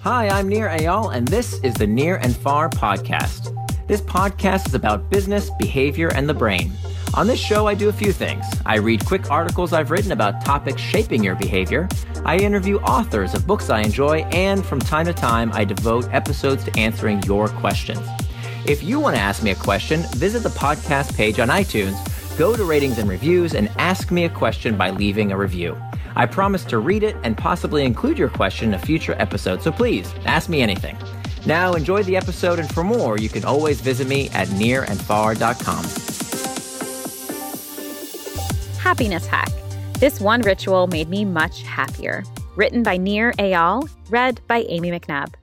Hi, I'm Nir&Far, and this is the Nir&Far podcast. This podcast is about business, behavior, and the brain. On this show, I do a few things. I read quick articles I've written about topics shaping your behavior. I interview authors of books I enjoy, and from time to time, I devote episodes to answering your questions. If you want to ask me a question, visit the podcast page on iTunes, go to ratings and reviews, and ask me a question by leaving a review. I promise to read it and possibly include your question in a future episode, so please, ask me anything. Now, enjoy the episode, and for more, you can always visit me at nirandfar.com. Happiness hack. This one ritual made me much happier. Written by Nir&Far, read by Amy McNabb.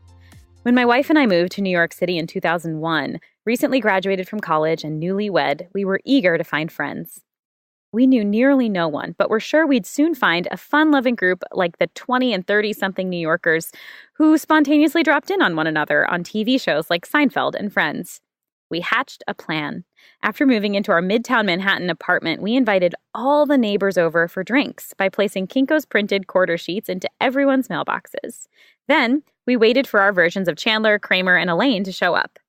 When my wife and I moved to New York City in 2001, recently graduated from college and newlywed, we were eager to find friends. We knew nearly no one, but were sure we'd soon find a fun-loving group like the 20 and 30-something New Yorkers who spontaneously dropped in on one another on TV shows like Seinfeld and Friends. We hatched a plan. After moving into our Midtown Manhattan apartment, we invited all the neighbors over for drinks by placing Kinko's printed quarter sheets into everyone's mailboxes. Then, we waited for our versions of Chandler, Kramer, and Elaine to show up.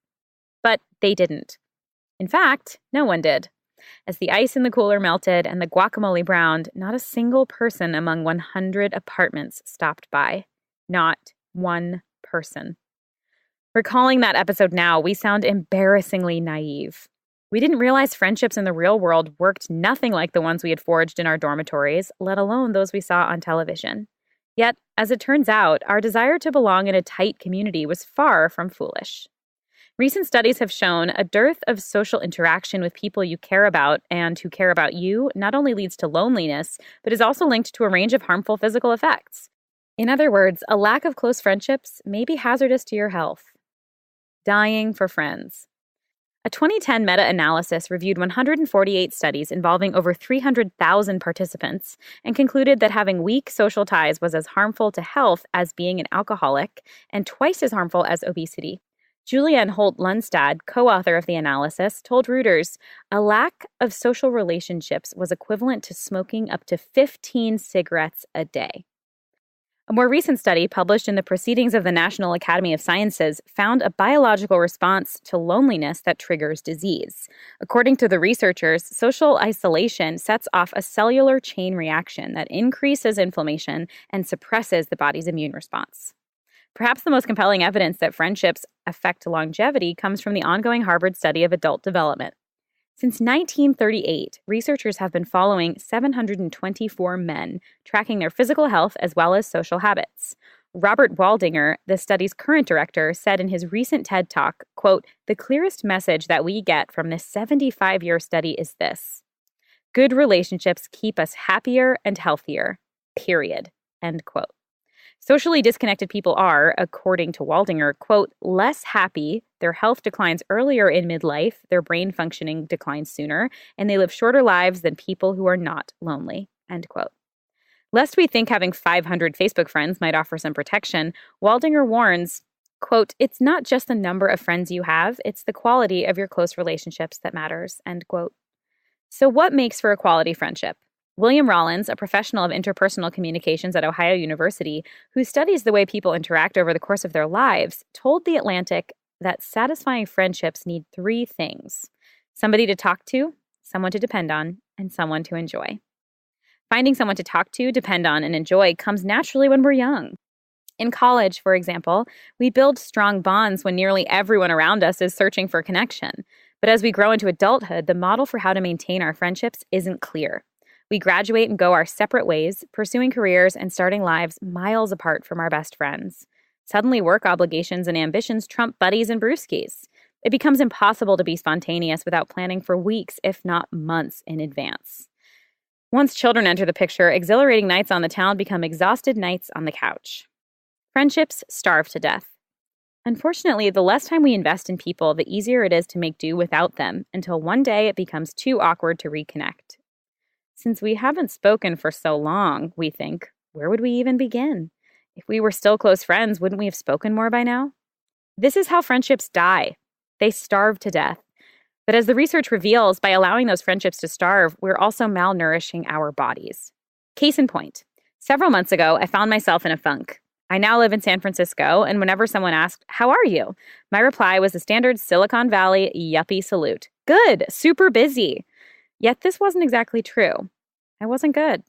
But they didn't. In fact, no one did. As the ice in the cooler melted and the guacamole browned, not a single person among 100 apartments stopped by. Not one person. Recalling that episode now, we sound embarrassingly naive. We didn't realize friendships in the real world worked nothing like the ones we had forged in our dormitories, let alone those we saw on television. Yet, as it turns out, our desire to belong in a tight community was far from foolish. Recent studies have shown a dearth of social interaction with people you care about and who care about you not only leads to loneliness, but is also linked to a range of harmful physical effects. In other words, a lack of close friendships may be hazardous to your health. Dying for friends. A 2010 meta-analysis reviewed 148 studies involving over 300,000 participants and concluded that having weak social ties was as harmful to health as being an alcoholic and twice as harmful as obesity. Julianne Holt-Lundstad, co-author of the analysis, told Reuters, a lack of social relationships was equivalent to smoking up to 15 cigarettes a day. A more recent study published in the Proceedings of the National Academy of Sciences found a biological response to loneliness that triggers disease. According to the researchers, social isolation sets off a cellular chain reaction that increases inflammation and suppresses the body's immune response. Perhaps the most compelling evidence that friendships affect longevity comes from the ongoing Harvard study of adult development. Since 1938, researchers have been following 724 men, tracking their physical health as well as social habits. Robert Waldinger, the study's current director, said in his recent TED Talk, quote, "The clearest message that we get from this 75-year study is this: good relationships keep us happier and healthier, period," end quote. Socially disconnected people are, according to Waldinger, quote, less happy, their health declines earlier in midlife, their brain functioning declines sooner, and they live shorter lives than people who are not lonely, end quote. Lest we think having 500 Facebook friends might offer some protection, Waldinger warns, quote, it's not just the number of friends you have, it's the quality of your close relationships that matters, end quote. So what makes for a quality friendship? William Rollins, a professional of interpersonal communications at Ohio University, who studies the way people interact over the course of their lives, told The Atlantic that satisfying friendships need three things: somebody to talk to, someone to depend on, and someone to enjoy. Finding someone to talk to, depend on, and enjoy comes naturally when we're young. In college, for example, we build strong bonds when nearly everyone around us is searching for connection. But as we grow into adulthood, the model for how to maintain our friendships isn't clear. We graduate and go our separate ways, pursuing careers and starting lives miles apart from our best friends. Suddenly, work obligations and ambitions trump buddies and brewskis. It becomes impossible to be spontaneous without planning for weeks, if not months, in advance. Once children enter the picture, exhilarating nights on the town become exhausted nights on the couch. Friendships starve to death. Unfortunately, the less time we invest in people, the easier it is to make do without them, until one day it becomes too awkward to reconnect. Since we haven't spoken for so long, we think, where would we even begin? If we were still close friends, wouldn't we have spoken more by now? This is how friendships die. They starve to death. But as the research reveals, by allowing those friendships to starve, we're also malnourishing our bodies. Case in point, several months ago, I found myself in a funk. I now live in San Francisco, and whenever someone asked, "How are you?" my reply was the standard Silicon Valley yuppie salute. Good, super busy. Yet this wasn't exactly true. I wasn't good.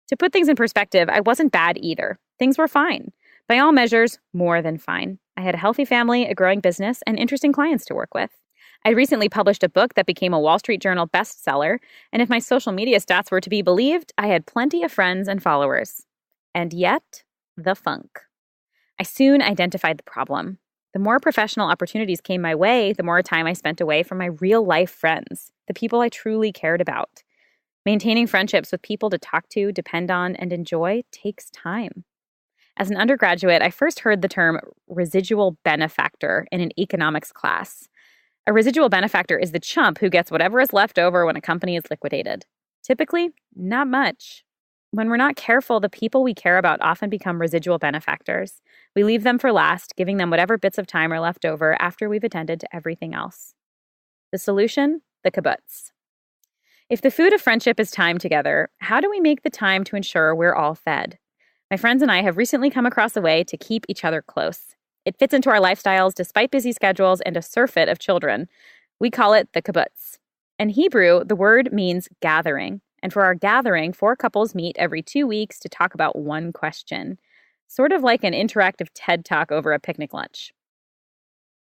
To put things in perspective, I wasn't bad either. Things were fine. By all measures, more than fine. I had a healthy family, a growing business, and interesting clients to work with. I recently published a book that became a Wall Street Journal bestseller, and if my social media stats were to be believed, I had plenty of friends and followers. And yet, the funk. I soon identified the problem. The more professional opportunities came my way, the more time I spent away from my real-life friends, the people I truly cared about. Maintaining friendships with people to talk to, depend on, and enjoy takes time. As an undergraduate, I first heard the term residual benefactor in an economics class. A residual benefactor is the chump who gets whatever is left over when a company is liquidated. Typically, not much. When we're not careful, the people we care about often become residual benefactors. We leave them for last, giving them whatever bits of time are left over after we've attended to everything else. The solution? The kibbutz. If the food of friendship is time together, how do we make the time to ensure we're all fed? My friends and I have recently come across a way to keep each other close. It fits into our lifestyles despite busy schedules and a surfeit of children. We call it the kibbutz. In Hebrew, the word means gathering. And for our gathering, 4 couples meet every 2 weeks to talk about one question, sort of like an interactive TED Talk over a picnic lunch.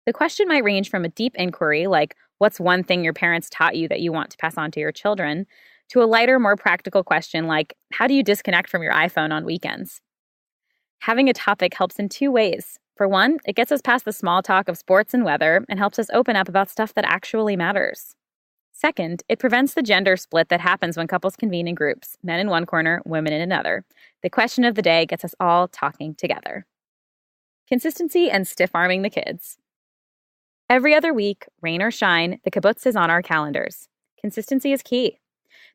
The question might range from a deep inquiry, like, what's one thing your parents taught you that you want to pass on to your children, to a lighter, more practical question like, how do you disconnect from your iPhone on weekends? Having a topic helps in 2 ways. For one, it gets us past the small talk of sports and weather and helps us open up about stuff that actually matters. Second, it prevents the gender split that happens when couples convene in groups, men in one corner, women in another. The question of the day gets us all talking together. Consistency and stiff-arming the kids. Every other week, rain or shine, the kibbutz is on our calendars. Consistency is key.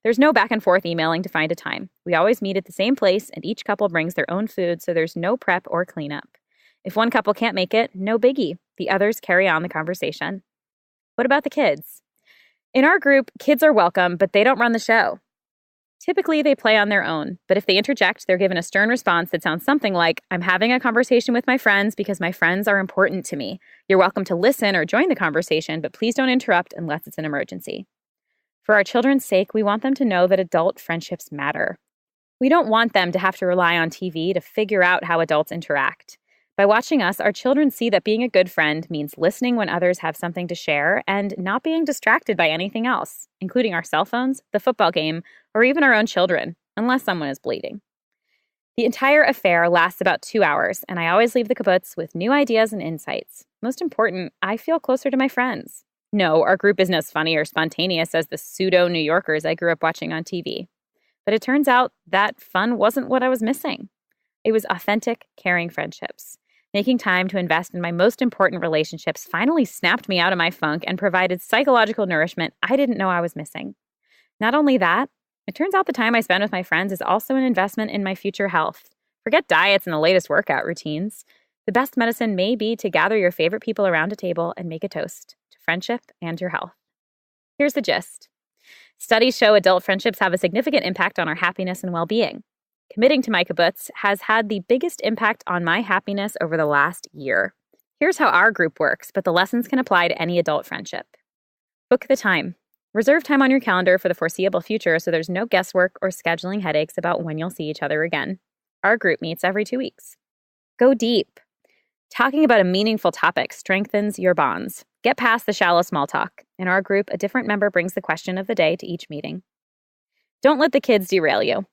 There's no back and forth emailing to find a time. We always meet at the same place, and each couple brings their own food, so there's no prep or cleanup. If one couple can't make it, no biggie. The others carry on the conversation. What about the kids? In our group, kids are welcome, but they don't run the show. Typically, they play on their own, but if they interject, they're given a stern response that sounds something like, I'm having a conversation with my friends because my friends are important to me. You're welcome to listen or join the conversation, but please don't interrupt unless it's an emergency. For our children's sake, we want them to know that adult friendships matter. We don't want them to have to rely on TV to figure out how adults interact. By watching us, our children see that being a good friend means listening when others have something to share and not being distracted by anything else, including our cell phones, the football game, or even our own children, unless someone is bleeding. The entire affair lasts about 2 hours, and I always leave the kibbutz with new ideas and insights. Most important, I feel closer to my friends. No, our group isn't as funny or spontaneous as the pseudo-New Yorkers I grew up watching on TV. But it turns out that fun wasn't what I was missing. It was authentic, caring friendships. Making time to invest in my most important relationships finally snapped me out of my funk and provided psychological nourishment I didn't know I was missing. Not only that, it turns out the time I spend with my friends is also an investment in my future health. Forget diets and the latest workout routines. The best medicine may be to gather your favorite people around a table and make a toast to friendship and your health. Here's the gist. Studies show adult friendships have a significant impact on our happiness and well-being. Committing to my kibbutz has had the biggest impact on my happiness over the last year. Here's how our group works, but the lessons can apply to any adult friendship. Book the time. Reserve time on your calendar for the foreseeable future so there's no guesswork or scheduling headaches about when you'll see each other again. Our group meets every 2 weeks. Go deep. Talking about a meaningful topic strengthens your bonds. Get past the shallow small talk. In our group, a different member brings the question of the day to each meeting. Don't let the kids derail you.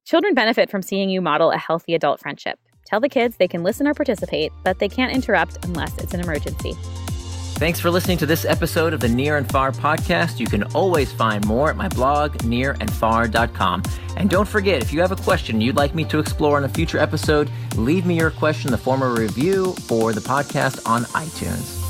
Children benefit from seeing you model a healthy adult friendship. Tell the kids they can listen or participate, but they can't interrupt unless it's an emergency. Thanks for listening to this episode of the Nir&Far podcast. You can always find more at my blog, nir&far.com. And don't forget, if you have a question you'd like me to explore in a future episode, leave me your question in the form of a review for the podcast on iTunes.